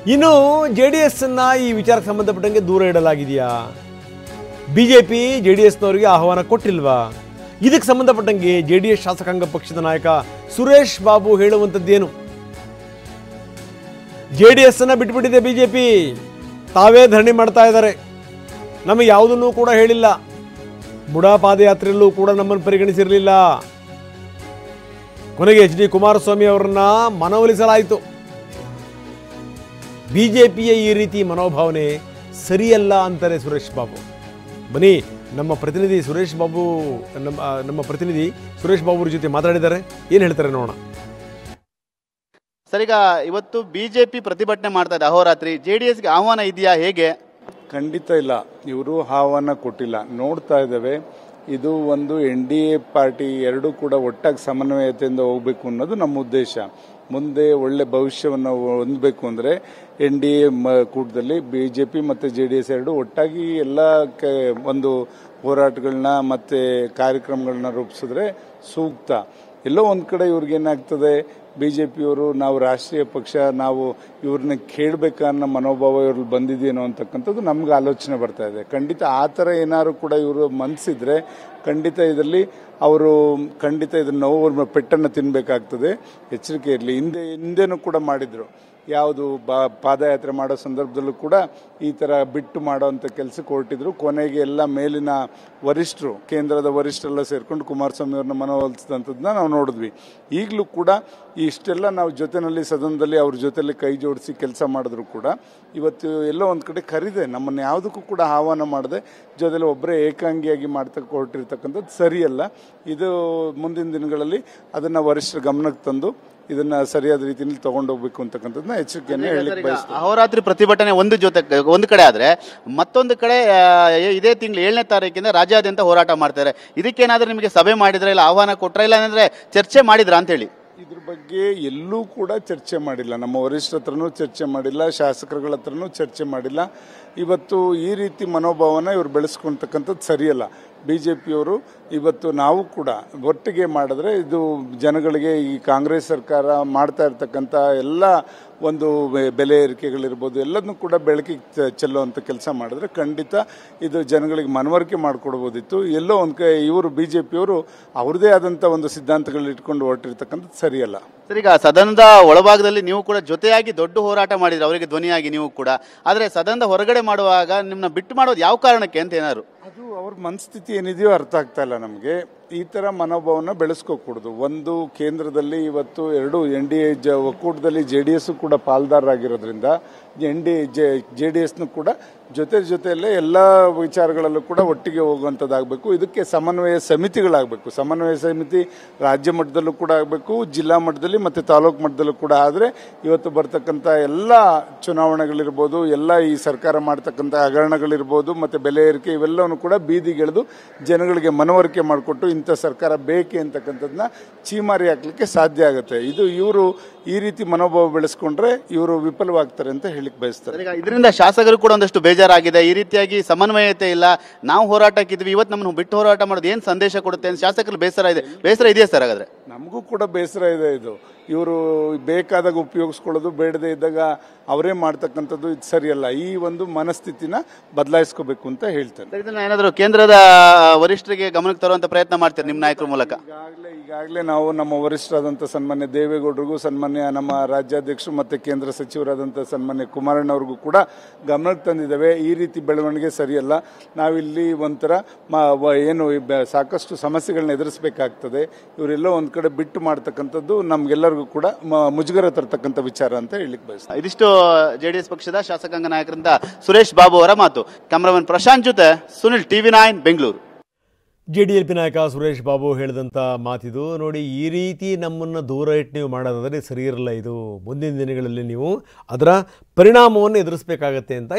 ಇನ್ನು ಜೆಡಿಎಸ್ ಅನ್ನ ಈ ವಿಚಾರಕ್ಕೆ ಸಂಬಂಧಪಟ್ಟಂಗೆ ದೂರ ಇಡಲಾಗಿದೆಯಾ? ಬಿಜೆಪಿ ಜೆಡಿಎಸ್ನವರಿಗೆ ಆಹ್ವಾನ ಕೊಟ್ಟಿಲ್ವಾ? ಇದಕ್ಕೆ ಸಂಬಂಧಪಟ್ಟಂಗೆ ಜೆಡಿಎಸ್ ಶಾಸಕಾಂಗ ಪಕ್ಷದ ನಾಯಕ ಸುರೇಶ್ ಬಾಬು ಹೇಳುವಂಥದ್ದೇನು? ಜೆಡಿಎಸ್ ಅನ್ನ ಬಿಟ್ಬಿಟ್ಟಿದೆ ಬಿಜೆಪಿ, ತಾವೇ ಧರಣಿ ಮಾಡ್ತಾ ಇದ್ದಾರೆ, ನಮಗೆ ಯಾವುದನ್ನೂ ಕೂಡ ಹೇಳಿಲ್ಲ, ಬುಡಾ ಪಾದಯಾತ್ರೆಯಲ್ಲೂ ಕೂಡ ನಮ್ಮನ್ನು ಪರಿಗಣಿಸಿರಲಿಲ್ಲ. ಕೊನೆಗೆ ಎಚ್ ಡಿ ಕುಮಾರಸ್ವಾಮಿ ಅವರನ್ನ ಮನವೊಲಿಸಲಾಯಿತು. ಬಿಜೆಪಿಯ ಈ ರೀತಿ ಮನೋಭಾವನೆ ಸರಿಯಲ್ಲ ಅಂತಾರೆ ಸುರೇಶ್ ಬಾಬು. ಬನ್ನಿ, ನಮ್ಮ ಪ್ರತಿನಿಧಿ ಸುರೇಶ್ ಬಾಬು ಅವ್ರ ಜೊತೆ ಮಾತಾಡಿದ್ದಾರೆ, ಏನು ಹೇಳ್ತಾರೆ ನೋಡೋಣ. ಸರ್, ಈಗ ಇವತ್ತು ಬಿಜೆಪಿ ಪ್ರತಿಭಟನೆ ಮಾಡ್ತಾ ಇದೆ ಅಹೋರಾತ್ರಿ, ಜೆಡಿಎಸ್ಗೆ ಆಹ್ವಾನ ಇದೆಯಾ, ಹೇಗೆ? ಖಂಡಿತ ಇಲ್ಲ, ಇವರು ಆಹ್ವಾನ ಕೊಟ್ಟಿಲ್ಲ. ನೋಡ್ತಾ ಇದ್ದೇವೆ, ಇದು ಒಂದು NDA ಪಾರ್ಟಿ ಎರಡೂ ಕೂಡ ಒಟ್ಟಾಗಿ ಸಮನ್ವಯತೆಯಿಂದ ಹೋಗಬೇಕು ಅನ್ನೋದು ನಮ್ಮ ಉದ್ದೇಶ. ಮುಂದೆ ಒಳ್ಳೆ ಭವಿಷ್ಯವನ್ನು ಹೊಂದಬೇಕು ಅಂದರೆ NDA ಕೂಟದಲ್ಲಿ BJP ಮತ್ತು JDS ಎರಡು ಒಟ್ಟಾಗಿ ಎಲ್ಲ ಒಂದು ಹೋರಾಟಗಳನ್ನ ಮತ್ತು ಕಾರ್ಯಕ್ರಮಗಳನ್ನ ರೂಪಿಸಿದ್ರೆ ಸೂಕ್ತ. ಎಲ್ಲೋ ಒಂದು ಕಡೆ ಇವ್ರಿಗೇನಾಗ್ತದೆ, BJPಯವರು ನಾವು ರಾಷ್ಟ್ರೀಯ ಪಕ್ಷ, ನಾವು ಇವ್ರನ್ನ ಕೇಳಬೇಕನ್ನೋ ಮನೋಭಾವ ಇವ್ರಲ್ಲಿ ಬಂದಿದೆಯೇನೋ ಅಂತಕ್ಕಂಥದ್ದು ನಮ್ಗೆ ಆಲೋಚನೆ ಬರ್ತಾ ಇದೆ. ಖಂಡಿತ ಆ ಥರ ಏನಾದ್ರು ಕೂಡ ಇವರು ಮನಸ್ಸಿದ್ರೆ ಖಂಡಿತ ಇದರಲ್ಲಿ ಅವರು ಇದನ್ನು ನೋವು ಪೆಟ್ಟನ್ನು ತಿನ್ನಬೇಕಾಗ್ತದೆ. ಎಚ್ಚರಿಕೆ ಇರಲಿ. ಹಿಂದೆನೂ ಕೂಡ ಮಾಡಿದ್ರು, ಯಾವುದು ಪಾದಯಾತ್ರೆ ಮಾಡೋ ಸಂದರ್ಭದಲ್ಲೂ ಕೂಡ ಈ ಥರ ಬಿಟ್ಟು ಮಾಡೋವಂಥ ಕೆಲಸಕ್ಕೆ ಹೊರಟಿದ್ರು. ಕೊನೆಗೆ ಎಲ್ಲ ಮೇಲಿನ ವರಿಷ್ಠರು, ಕೇಂದ್ರದ ವರಿಷ್ಠರೆಲ್ಲ ಸೇರ್ಕೊಂಡು ಕುಮಾರಸ್ವಾಮಿ ಅವ್ರನ್ನ ಮನವೊಲಿಸಿದಂಥದ್ದನ್ನ ನಾವು ನೋಡಿದ್ವಿ. ಈಗಲೂ ಕೂಡ ಇಷ್ಟೆಲ್ಲ ನಾವು ಜೊತೆಯಲ್ಲಿ ಸದನದಲ್ಲಿ ಅವ್ರ ಜೊತೆಲಿ ಕೈ ಜೋಡಿಸಿ ಕೆಲಸ ಮಾಡಿದ್ರು ಕೂಡ ಇವತ್ತು ಎಲ್ಲೋ ಒಂದು ಕಡೆ ಕರೀದೆ, ನಮ್ಮನ್ನು ಯಾವುದಕ್ಕೂ ಕೂಡ ಆಹ್ವಾನ ಮಾಡದೆ ಜೊತೆಲಿ ಒಬ್ಬರೇ ಏಕಾಂಗಿಯಾಗಿ ಮಾಡ್ತಕ್ಕ ಹೊರಟಿರ್ತಕ್ಕಂಥದ್ದು ಸರಿಯಲ್ಲ. ಇದು ಮುಂದಿನ ದಿನಗಳಲ್ಲಿ ಅದನ್ನು ವರಿಷ್ಠರ ಗಮನಕ್ಕೆ ತಂದು ಇದನ್ನ ಸರಿಯಾದ ರೀತಿಯಲ್ಲಿ ತಗೊಂಡೋಗ್ಬೇಕು ಅಂತಕ್ಕಂಥದ್ದನ್ನ ಎಚ್ಚರಿಕೆಯನ್ನು ಹೇಳಲಿಕ್ಕೆ ಬಯಸ್ತೀನಿ. ಅಹೋರಾತ್ರಿ ಪ್ರತಿಭಟನೆ ಒಂದು ಕಡೆ ಆದ್ರೆ ಮತ್ತೊಂದು ಕಡೆ ಇದೇ ತಿಂಗಳು 7ನೇ ತಾರೀಕಿಂದ ರಾಜ್ಯಾದ್ಯಂತ ಹೋರಾಟ ಮಾಡ್ತಾರೆ. ಇದಕ್ಕೇನಾದ್ರೂ ನಿಮಗೆ ಸಭೆ ಮಾಡಿದ್ರೆ, ಇಲ್ಲ ಆಹ್ವಾನ ಕೊಟ್ರ, ಇಲ್ಲ ಅಂದ್ರೆ ಚರ್ಚೆ ಮಾಡಿದ್ರ ಅಂತ ಹೇಳಿ? ಇದ್ರ ಬಗ್ಗೆ ಎಲ್ಲೂ ಕೂಡ ಚರ್ಚೆ ಮಾಡಿಲ್ಲ. ನಮ್ಮ ವರಿಷ್ಠರ ಹತ್ರನೂ ಚರ್ಚೆ ಮಾಡಿಲ್ಲ, ಶಾಸಕರುಗಳ ಹತ್ರನೂ ಚರ್ಚೆ ಮಾಡಿಲ್ಲ. ಇವತ್ತು ಈ ರೀತಿ ಮನೋಭಾವನ ಇವ್ರು ಬೆಳೆಸ್ಕೊಳ್ತಕ್ಕಂಥದ್ದು ಸರಿಯಲ್ಲ. BJPಯವರು ಇವತ್ತು ನಾವು ಕೂಡ ಒಟ್ಟಿಗೆ ಮಾಡಿದ್ರೆ ಇದು ಜನಗಳಿಗೆ ಈ ಕಾಂಗ್ರೆಸ್ ಸರ್ಕಾರ ಮಾಡ್ತಾ ಇರ್ತಕ್ಕಂಥ ಎಲ್ಲ ಒಂದು ಬೆಲೆ ಏರಿಕೆಗಳಿರ್ಬೋದು ಎಲ್ಲದನ್ನೂ ಕೂಡ ಬೆಳಕಿಗೆ ಚೆಲ್ಲುವಂಥ ಕೆಲಸ ಮಾಡಿದ್ರೆ ಖಂಡಿತ ಇದು ಜನಗಳಿಗೆ ಮನವರಿಕೆ ಮಾಡಿಕೊಡ್ಬೋದಿತ್ತು. ಎಲ್ಲೋ ಒಂದು ಇವರು BJPಯವರು ಅವ್ರದ್ದೇ ಆದಂಥ ಒಂದು ಸಿದ್ಧಾಂತಗಳು ಇಟ್ಕೊಂಡು ಹೊರಟಿರ್ತಕ್ಕಂಥದ್ದು ಸರಿಯಲ್ಲ. ಸರ್, ಈಗ ಸದನದ ಒಳಭಾಗದಲ್ಲಿ ನೀವು ಕೂಡ ಜೊತೆಯಾಗಿ ದೊಡ್ಡ ಹೋರಾಟ ಮಾಡಿದ್ರೆ ಅವರಿಗೆ ಧ್ವನಿಯಾಗಿ ನೀವು ಕೂಡ, ಆದರೆ ಸದನದ ಹೊರಗಡೆ ಮಾಡುವಾಗ ನಿಮ್ಮನ್ನ ಬಿಟ್ಟು ಮಾಡೋದು ಯಾವ ಕಾರಣಕ್ಕೆ ಅಂತ ಏನಾದ್ರು? ಅದು ಅವ್ರ ಮನಸ್ಥಿತಿ ಏನಿದೆಯೋ ಅರ್ಥ ಆಗ್ತಾ ಇಲ್ಲ ನಮಗೆ. ಈ ಥರ ಮನೋಭಾವನ ಬೆಳೆಸ್ಕೋಕೂಡದು. ಒಂದು ಕೇಂದ್ರದಲ್ಲಿ ಇವತ್ತು ಎರಡು NDA ಒಕ್ಕೂಟದಲ್ಲಿ JDS ಕೂಡ ಪಾಲ್ದಾರರಾಗಿರೋದ್ರಿಂದ JDSನು ಕೂಡ ಜೊತೆಯಲ್ಲೇ ಎಲ್ಲ ವಿಚಾರಗಳಲ್ಲೂ ಕೂಡ ಒಟ್ಟಿಗೆ ಹೋಗುವಂಥದ್ದಾಗಬೇಕು. ಇದಕ್ಕೆ ಸಮನ್ವಯ ಸಮಿತಿಗಳಾಗಬೇಕು. ಸಮನ್ವಯ ಸಮಿತಿ ರಾಜ್ಯ ಮಟ್ಟದಲ್ಲೂ ಕೂಡ ಆಗಬೇಕು, ಜಿಲ್ಲಾ ಮಟ್ಟದಲ್ಲಿ ಮತ್ತು ತಾಲೂಕು ಮಟ್ಟದಲ್ಲೂ ಕೂಡ. ಆದರೆ ಇವತ್ತು ಬರ್ತಕ್ಕಂಥ ಎಲ್ಲ ಚುನಾವಣೆಗಳಿರ್ಬೋದು, ಎಲ್ಲ ಈ ಸರ್ಕಾರ ಮಾಡ್ತಕ್ಕಂಥ ಹಗರಣಗಳಿರ್ಬೋದು ಮತ್ತು ಬೆಲೆ ಏರಿಕೆ ಇವೆಲ್ಲವೂ ಕೂಡ ಬೀದಿಗೆಳೆದು ಜನಗಳಿಗೆ ಮನವರಿಕೆ ಮಾಡಿಕೊಟ್ಟು ಇಂಥ ಸರ್ಕಾರ ಬೇಕೆ ಅಂತಕ್ಕಂಥದ್ದನ್ನ ಚೀಮಾರಿ ಹಾಕ್ಲಿಕ್ಕೆ ಸಾಧ್ಯ ಆಗುತ್ತೆ. ಇದು ಇವರು ಈ ರೀತಿ ಮನೋಭಾವ ಬೆಳೆಸ್ಕೊಂಡ್ರೆ ಇವರು ವಿಫಲವಾಗ್ತಾರೆ ಅಂತ ಹೇಳಿಕ್ ಬಯಸ್ತಾರೆ. ಇದರಿಂದ ಶಾಸಕರು ಕೂಡ ಒಂದಷ್ಟು ಬೇಜಾರಾಗಿದೆ. ಈ ರೀತಿಯಾಗಿ ಸಮನ್ವಯತೆ ಇಲ್ಲ, ನಾವು ಹೋರಾಟಕ್ಕಿದ್ವಿ, ಇವತ್ತು ನಮ್ಮನ್ನು ಬಿಟ್ಟು ಹೋರಾಟ ಮಾಡೋದು ಏನು ಸಂದೇಶ ಕೊಡುತ್ತೆ ಅಂತ ಶಾಸಕರು ಬೇಸರ ಇದೆಯಾ ಸರ್? ಹಾಗಾದ್ರೆ ನಮಗೂ ಕೂಡ ಬೇಸರ ಇದೆ. ಇದು ಇವರು ಬೇಕಾದಾಗ ಉಪಯೋಗಿಸ್ಕೊಳ್ಳೋದು, ಬೇಡದೇ ಇದ್ದಾಗ ಅವರೇ ಮಾಡ್ತಕ್ಕಂಥದ್ದು ಇದು ಸರಿಯಲ್ಲ. ಈ ಒಂದು ಮನಸ್ಥಿತಿನ ಬದಲಾಯಿಸ್ಕೋಬೇಕು ಅಂತ ಹೇಳ್ತಾರೆ. ಇದನ್ನ ಏನಾದರೂ ಕೇಂದ್ರದ ವರಿಷ್ಠರಿಗೆ ಗಮನಕ್ಕೆ ತರುವಂತ ಪ್ರಯತ್ನ ಮಾಡ್ತಾರೆ ನಿಮ್ಮ ನಾಯಕರ ಮೂಲಕ? ಈಗಾಗಲೇ ನಾವು ನಮ್ಮ ವರಿಷ್ಠರಾದಂಥ ಸನ್ಮಾನ್ಯ ದೇವೇಗೌಡರಿಗೂ, ಸನ್ಮಾನ್ಯ ನಮ್ಮ ರಾಜ್ಯಾಧ್ಯಕ್ಷರು ಮತ್ತು ಕೇಂದ್ರ ಸಚಿವರಾದಂಥ ಸನ್ಮಾನ್ಯ ಕುಮಾರಣ್ಣವ್ರಿಗೂ ಕೂಡ ಗಮನಕ್ಕೆ ತಂದಿದ್ದೇವೆ. ಈ ರೀತಿ ಬೆಳವಣಿಗೆ ಸರಿಯಲ್ಲ. ನಾವಿಲ್ಲಿ ಒಂಥರ ಏನು ಸಾಕಷ್ಟು ಸಮಸ್ಯೆಗಳನ್ನ ಎದುರಿಸಬೇಕಾಗ್ತದೆ. ಇವರೆಲ್ಲೋ ಒಂದು ಕಡೆ ಬಿಟ್ಟು ಮಾಡ್ತಕ್ಕಂಥದ್ದು ನಮ್ಗೆಲ್ಲರಿಗೂ ಕೂಡ ಮುಜುಗರ ತರ್ತಕ್ಕಂಥ ವಿಚಾರ ಅಂತ ಹೇಳಿಕ್ ಬಯಸ್ತಾರೆ. ಇದಿಷ್ಟು JDS ಪಕ್ಷದ ಶಾಸಕಾಂಗ ನಾಯಕರಿಂದ ಸುರೇಶ್ ಬಾಬು ಅವರ ಮಾತು. ಕ್ಯಾಮರಾಮನ್ ಪ್ರಶಾಂತ್ ಜೊತೆ ಸುನಿಲ್, TV9 ಬೆಂಗಳೂರು. JDLP ನಾಯಕ ಸುರೇಶ್ ಬಾಬು ಹೇಳಿದಂಥ ಮಾತಿದು. ನೋಡಿ, ಈ ರೀತಿ ನಮ್ಮನ್ನು ದೂರ ಇಟ್ಟು ನೀವು ಮಾಡೋದಾದರೆ ಸರಿ ಇರಲ್ಲ. ಇದು ಮುಂದಿನ ದಿನಗಳಲ್ಲಿ ನೀವು ಅದರ ಪರಿಣಾಮವನ್ನು ಎದುರಿಸಬೇಕಾಗತ್ತೆ ಅಂತ